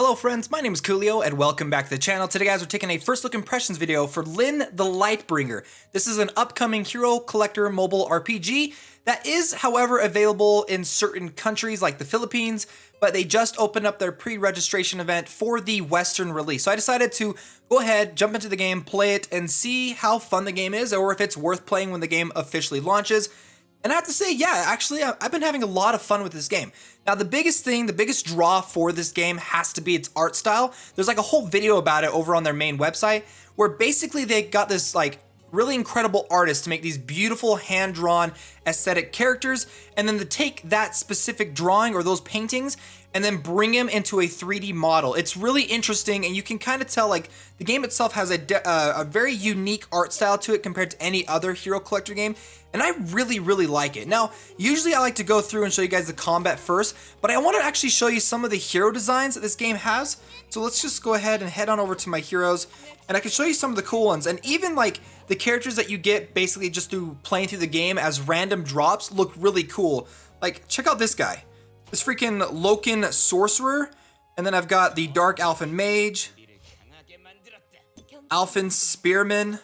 Hello friends, my name is Koolio and welcome back to the channel. Today guys, we're taking a first look impressions video for LYN the Lightbringer. This is an upcoming hero collector mobile RPG that is, however, available in certain countries like the Philippines, but they just opened up their pre-registration event for the Western release. So I decided to go ahead, jump into the game, play it, and see how fun the game is or if it's worth playing when the game officially launches. And I have to say, yeah, actually, I've been having a lot of fun with this game. Now, the biggest draw for this game has to be its art style. There's like a whole video about it over on their main website, where basically they got this like really incredible artist to make these beautiful hand-drawn aesthetic characters, and then to take that specific drawing or those paintings and then bring them into a 3D model. It's really interesting, and you can kind of tell like the game itself has a very unique art style to it compared to any other hero collector game, and I really like it. Now, usually I like to go through and show you guys the combat first, but I want to actually show you some of the hero designs that this game has. So let's just go ahead and head on over to my heroes, and I can show you some of the cool ones, and even like the characters that you get basically just through playing through the game as random drops look really cool. Like, check out this guy. This freaking Loken Sorcerer, and then I've got the Dark Elfin Mage, Elfin Spearman.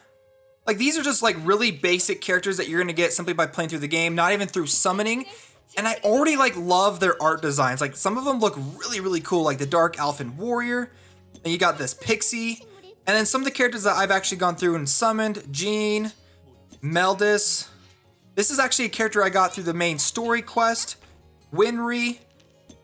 Like, these are just like really basic characters that you're gonna get simply by playing through the game, not even through summoning. And I already like love their art designs. Like, some of them look really cool, like the Dark Elfin Warrior. And you got this Pixie. And then some of the characters that I've actually gone through and summoned, Jean, Meldis. This is actually a character I got through the main story quest. Winry,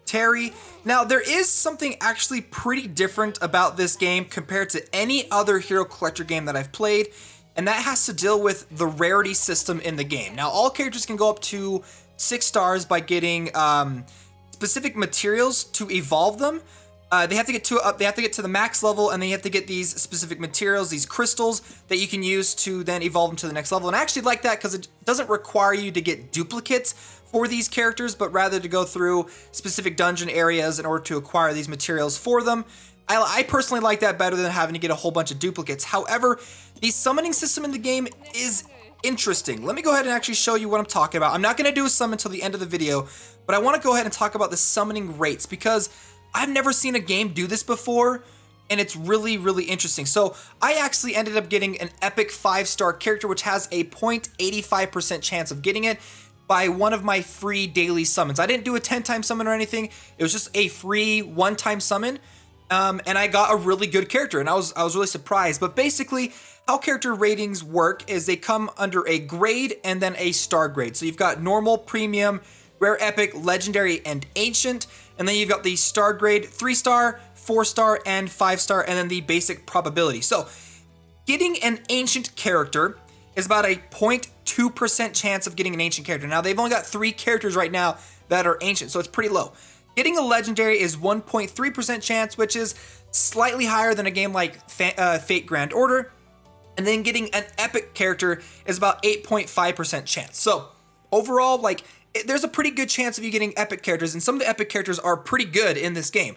Terry. Now, there is something actually pretty different about this game compared to any other hero collector game that I've played, and that has to deal with the rarity system in the game. Now, all characters can go up to 6 stars by getting specific materials to evolve them. They have to get to the max level, and they have to get these specific materials, these crystals that you can use to then evolve them to the next level. And I actually like that because it doesn't require you to get duplicates for these characters, but rather to go through specific dungeon areas in order to acquire these materials for them. I personally like that better than having to get a whole bunch of duplicates. However, the summoning system in the game is interesting. Let me go ahead and actually show you what I'm talking about. I'm not going to do a summon until the end of the video, but I want to go ahead and talk about the summoning rates because I've never seen a game do this before, and it's really interesting. So I actually ended up getting an epic 5-star character, which has a 0.85% chance of getting it by one of my free daily summons. I didn't do a 10-time summon or anything. It was just a free 1-time summon, and I got a really good character, and I was really surprised. But basically, how character ratings work is they come under a grade and then a star grade. So you've got normal, premium, rare, epic, legendary, and ancient. And then you've got the star grade, 3-star, 4-star, and 5-star, and then the basic probability. So getting an ancient character is about a 0.2% chance of getting an ancient character. Now, they've only got 3 characters right now that are ancient, so it's pretty low. Getting a legendary is 1.3% chance, which is slightly higher than a game like Fate Grand Order. And then getting an epic character is about 8.5% chance. So overall, like, there's a pretty good chance of you getting epic characters, and some of the epic characters are pretty good in this game.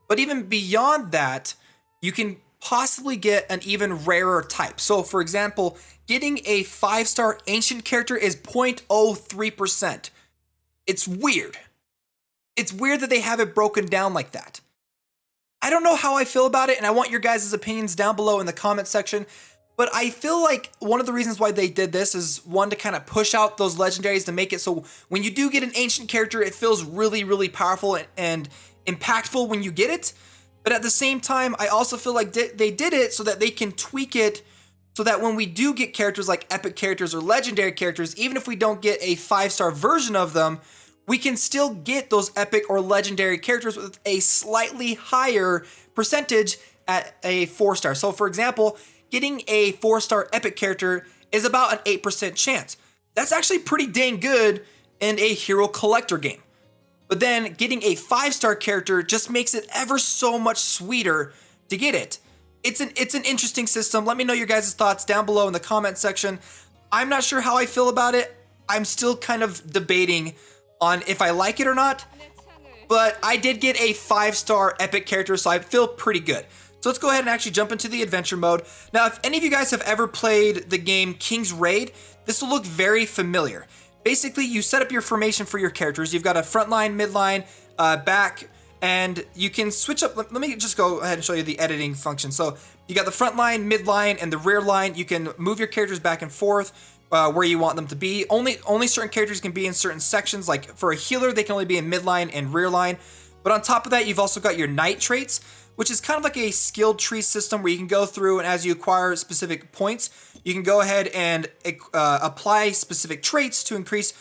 But even beyond that, you can possibly get an even rarer type. So for example, getting a 5-star ancient character is 0.03%. It's weird. It's weird that they have it broken down like that. I don't know how I feel about it, and I want your guys' opinions down below in the comment section. But I feel like one of the reasons why they did this is, one, to kind of push out those legendaries to make it so when you do get an ancient character, it feels really powerful and impactful when you get it. But at the same time, I also feel like they did it so that they can tweak it so that when we do get characters like epic characters or legendary characters, even if we don't get a 5-star version of them, we can still get those epic or legendary characters with a slightly higher percentage at a 4-star. So for example, getting a 4-star epic character is about an 8% chance. That's actually pretty dang good in a hero collector game. But then getting a 5-star character just makes it ever so much sweeter to get it. It's an interesting system. Let me know your guys' thoughts down below in the comment section. I'm not sure how I feel about it. I'm still kind of debating on if I like it or not. But I did get a 5-star epic character, so I feel pretty good. So let's go ahead and actually jump into the adventure mode. Now, if any of you guys have ever played the game King's Raid, this will look very familiar. Basically, you set up your formation for your characters. You've got a front line, mid line, back, And you can switch up. Let me just go ahead and show you the editing function. So you got the front line, mid line, and the rear line. You can move your characters back and forth where you want them to be. Only certain characters can be in certain sections. Like for a healer, they can only be in mid line and rear line. But on top of that, you've also got your knight traits, which is kind of like a skilled tree system where you can go through, and as you acquire specific points, you can go ahead and apply specific traits to increase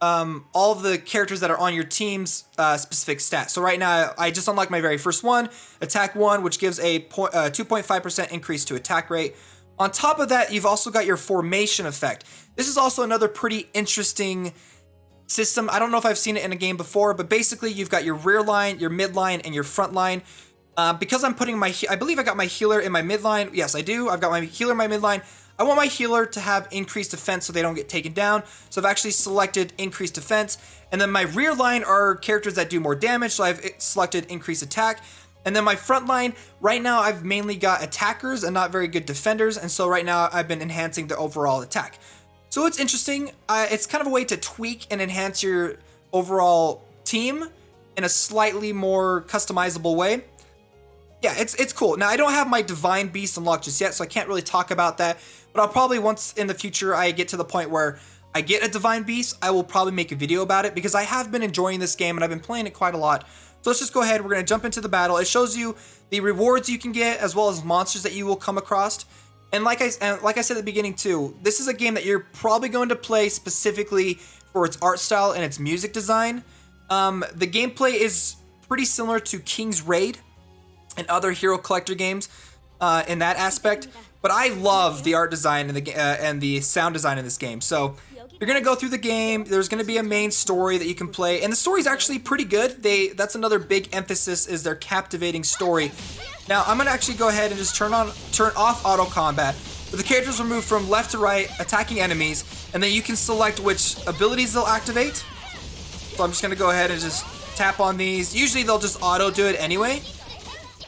all of the characters that are on your team's specific stats. So right now, I just unlocked my very first one, Attack 1, which gives a 2.5% increase to attack rate. On top of that, you've also got your formation effect. This is also another pretty interesting system. I don't know if I've seen it in a game before, but basically you've got your rear line, your mid line, and your front line. Because I'm putting I believe I got my healer in my mid line. Yes, I do. I've got my healer in my mid line. I want my healer to have increased defense so they don't get taken down. So I've actually selected increased defense. And then my rear line are characters that do more damage. So I've selected increased attack. And then my front line, right now I've mainly got attackers and not very good defenders. And so right now I've been enhancing the overall attack. So it's interesting. It's kind of a way to tweak and enhance your overall team in a slightly more customizable way. Yeah, it's cool. Now, I don't have my Divine Beast unlocked just yet, so I can't really talk about that. But I'll probably, once in the future I get to the point where I get a Divine Beast, I will probably make a video about it, because I have been enjoying this game and I've been playing it quite a lot. So let's just go ahead. We're going to jump into the battle. It shows you the rewards you can get, as well as monsters that you will come across. And like I said at the beginning too, this is a game that you're probably going to play specifically for its art style and its music design. The gameplay is pretty similar to King's Raid and other hero collector games in that aspect, but I love the art design and the sound design in this game. So you're gonna go through the game. There's gonna be a main story that you can play, and the story's actually pretty good. That's another big emphasis, is their captivating story. Now I'm gonna actually go ahead and just turn off auto combat. But the characters will move from left to right, attacking enemies, and then you can select which abilities they'll activate. So I'm just gonna go ahead and just tap on these. Usually they'll just auto do it anyway.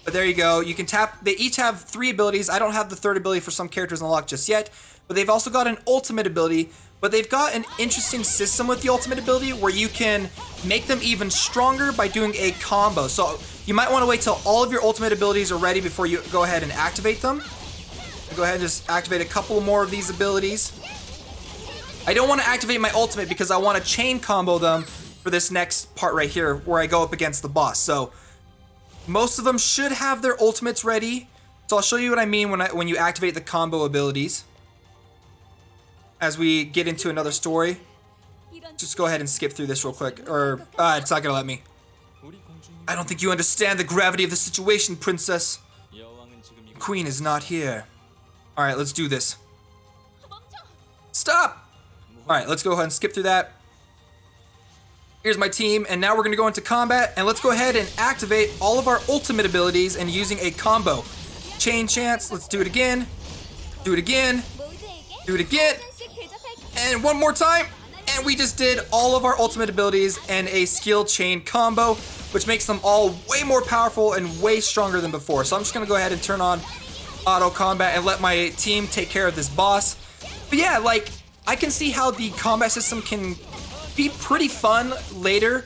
But there you go. You can tap. They each have 3 abilities. I don't have the 3rd ability for some characters unlocked just yet. But they've also got an ultimate ability. But they've got an interesting system with the ultimate ability where you can make them even stronger by doing a combo. So you might want to wait till all of your ultimate abilities are ready before you go ahead and activate them. Go ahead and just activate a couple more of these abilities. I don't want to activate my ultimate because I want to chain combo them for this next part right here where I go up against the boss. So most of them should have their ultimates ready. So I'll show you what I mean when you activate the combo abilities. As we get into another story. Just go ahead and skip through this real quick. Or, it's not gonna let me. I don't think you understand the gravity of the situation, princess. The queen is not here. Alright, let's do this. Stop! Alright, let's go ahead and skip through that. Here's my team, and now we're going to go into combat, and let's go ahead and activate all of our ultimate abilities and using a combo. Chain chance, let's do it again. Do it again. Do it again. And one more time. And we just did all of our ultimate abilities and a skill chain combo, which makes them all way more powerful and way stronger than before. So I'm just going to go ahead and turn on auto combat and let my team take care of this boss. But yeah, like, I can see how the combat system can be pretty fun later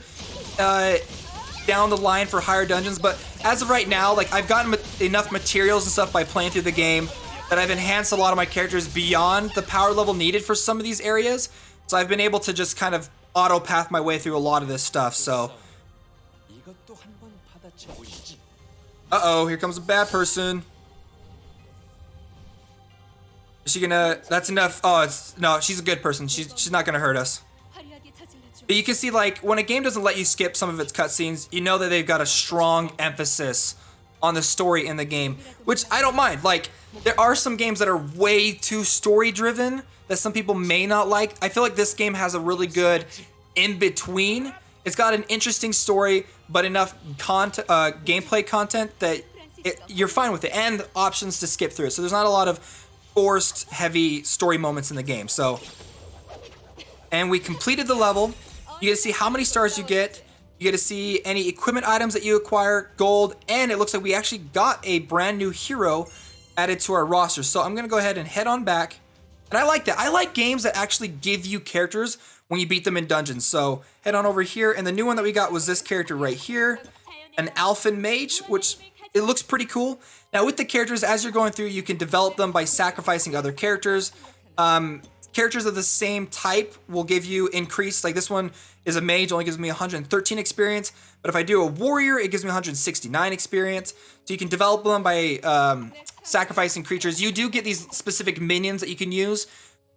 down the line for higher dungeons, but as of right now, like, I've gotten enough materials and stuff by playing through the game that I've enhanced a lot of my characters beyond the power level needed for some of these areas. So I've been able to just kind of auto path my way through a lot of this stuff. So uh-oh, here comes a bad person. Is she gonna... That's enough. Oh, no, she's a good person. She's not gonna hurt us. But you can see, like, when a game doesn't let you skip some of its cutscenes, you know that they've got a strong emphasis on the story in the game, which I don't mind. Like, there are some games that are way too story-driven that some people may not like. I feel like this game has a really good in-between. It's got an interesting story, but enough gameplay content that you're fine with it, and options to skip through it. So there's not a lot of forced, heavy story moments in the game. So, and we completed the level. You get to see how many stars you get. You get to see any equipment items that you acquire, gold, and it looks like we actually got a brand new hero added to our roster. So I'm going to go ahead and head on back. And I like that. I like games that actually give you characters when you beat them in dungeons. So head on over here. And the new one that we got was this character right here. an Alphen Mage, which it looks pretty cool. Now with the characters, as you're going through, you can develop them by sacrificing other characters. Characters of the same type will give you increased, like this one is a mage, only gives me 113 experience, but if I do a warrior, it gives me 169 experience. So you can develop them by sacrificing creatures. You do get these specific minions that you can use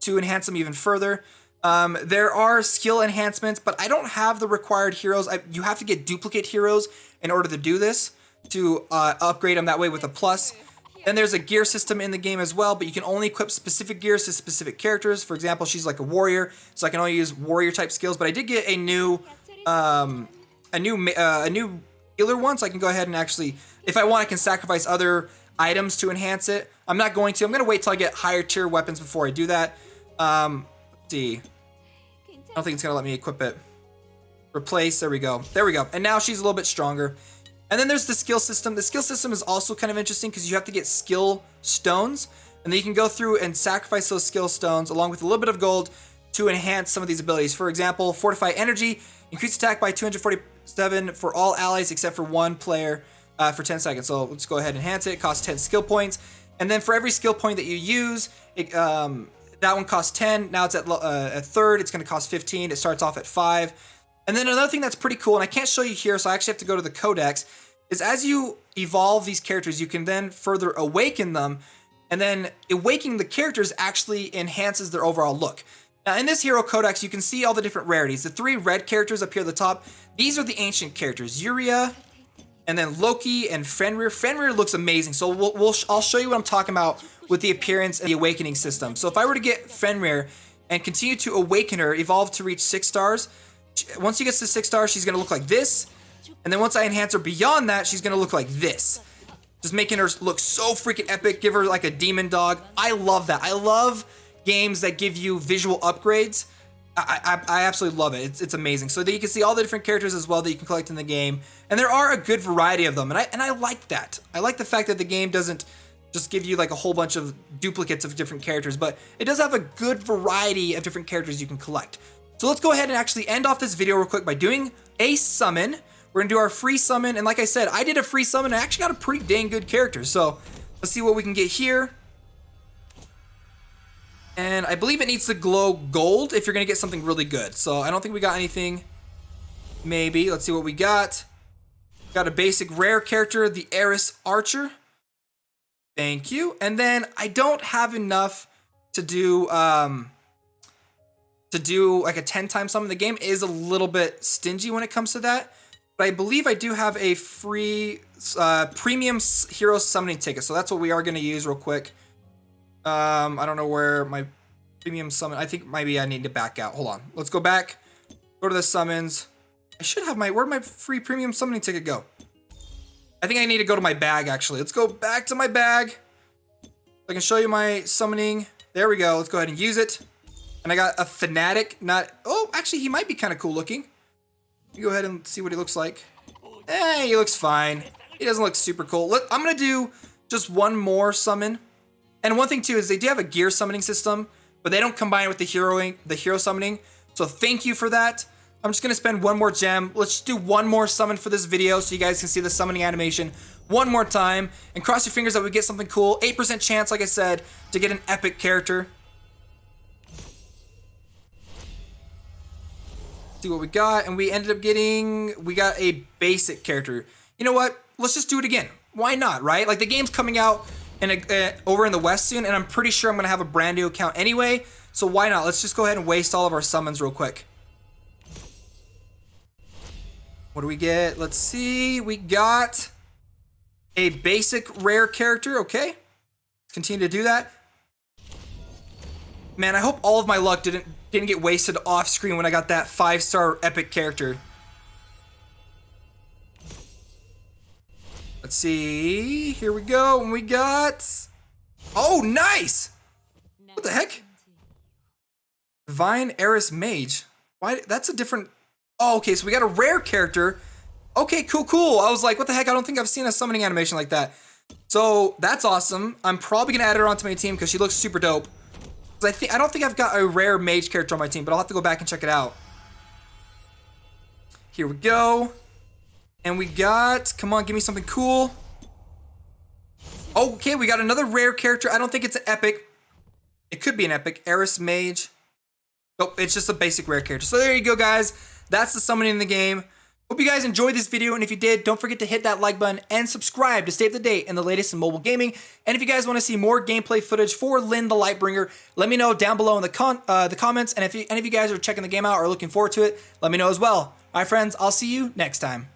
to enhance them even further. There are skill enhancements, but I don't have the required heroes. You have to get duplicate heroes in order to do this, to upgrade them that way with a plus. Then there's a gear system in the game as well, but you can only equip specific gears to specific characters. For example, she's like a warrior, so I can only use warrior type skills. But I did get a new healer one, so I can go ahead and actually, if I want, I can sacrifice other items to enhance it. I'm not going to. I'm going to wait till I get higher tier weapons before I do that. Let's see. I don't think it's going to let me equip it. Replace. There we go. There we go. And now she's a little bit stronger. And then there's the skill system. The skill system is also kind of interesting because you have to get skill stones, and then you can go through and sacrifice those skill stones along with a little bit of gold to enhance some of these abilities. For example, Fortify Energy, increase attack by 247 for all allies except for one player for 10 seconds. So let's go ahead and enhance it. It costs 10 skill points. And then for every skill point that you use, that one costs 10. Now it's at a third. It's going to cost 15. It starts off at 5. And then another thing that's pretty cool, and I can't show you here, so I actually have to go to the codex, is as you evolve these characters, you can then further awaken them, and then awakening the characters actually enhances their overall look. Now in this hero codex, you can see all the different rarities. The 3 red characters up here at the top, these are the ancient characters, Yuria, and then Loki and Fenrir. Fenrir looks amazing, so I'll show you what I'm talking about with the appearance and the awakening system. So if I were to get Fenrir and continue to awaken her, evolve to reach 6 stars, once she gets to 6 stars, she's going to look like this. And then once I enhance her beyond that, she's going to look like this. Just making her look so freaking epic. Give her like a demon dog. I love that. I love games that give you visual upgrades. I absolutely love it. It's amazing. So that you can see all the different characters as well that you can collect in the game. And there are a good variety of them. And I like that. I like the fact that the game doesn't just give you like a whole bunch of duplicates of different characters. But it does have a good variety of different characters you can collect. So let's go ahead and actually end off this video real quick by doing a summon. We're gonna do our free summon, and like I said, I did a free summon and I actually got a pretty dang good character. So let's see what we can get here. And I believe it needs to glow gold if you're gonna get something really good. So I don't think we got anything. Maybe. Let's see what we got. Got a basic rare character, the Eris Archer. Thank you. And then I don't have enough to do like a 10-time summon. The game is a little bit stingy when it comes to that, but I believe I do have a free premium hero summoning ticket, so that's what we are going to use real quick. I don't know where my premium summon, I think maybe I need to back out. Hold on, let's go back, go to the summons. I should have where'd my free premium summoning ticket go? I think I need to go to my bag actually. Let's go back to my bag. I can show you my summoning. There we go, let's go ahead and use it. And I got a Fanatic, oh, actually, he might be kind of cool looking. Let me go ahead and see what he looks like. He looks fine. He doesn't look super cool. I'm going to do just one more summon. And one thing, too, is they do have a gear summoning system, but they don't combine it with the hero summoning. So thank you for that. I'm just going to spend one more gem. Let's just do one more summon for this video so you guys can see the summoning animation one more time. And cross your fingers that we get something cool. 8% chance, like I said, to get an epic character. See what we got, and we ended up getting, we got a basic character. You know what? Let's just do it again. Why not, right? Like the game's coming out over in the West soon, and I'm pretty sure I'm gonna have a brand new account anyway. So why not? Let's just go ahead and waste all of our summons real quick. What do we get? Let's see. We got a basic rare character. Okay, let's continue to do that. Man, I hope all of my luck didn't get wasted off screen when I got that 5-star epic character. Let's see. Here we go. And we got, oh, nice. What the heck? Divine Eris Mage. Why? That's a different. Oh, okay. So we got a rare character. Okay, cool. I was like, what the heck? I don't think I've seen a summoning animation like that. So that's awesome. I'm probably gonna add her onto my team because she looks super dope. I don't think I've got a rare mage character on my team, but I'll have to go back and check it out. Here we go. And we got, come on, give me something cool. Okay, we got another rare character. I don't think it's an epic. It could be an epic. Eris Mage. Oh, it's just a basic rare character. So there you go, guys. That's the summoning in the game. Hope you guys enjoyed this video, and if you did, don't forget to hit that like button and subscribe to stay up to date in the latest in mobile gaming. And if you guys want to see more gameplay footage for LYN the Lightbringer, let me know down below in the comments. And if any of you guys are checking the game out or looking forward to it, let me know as well. All right, friends, I'll see you next time.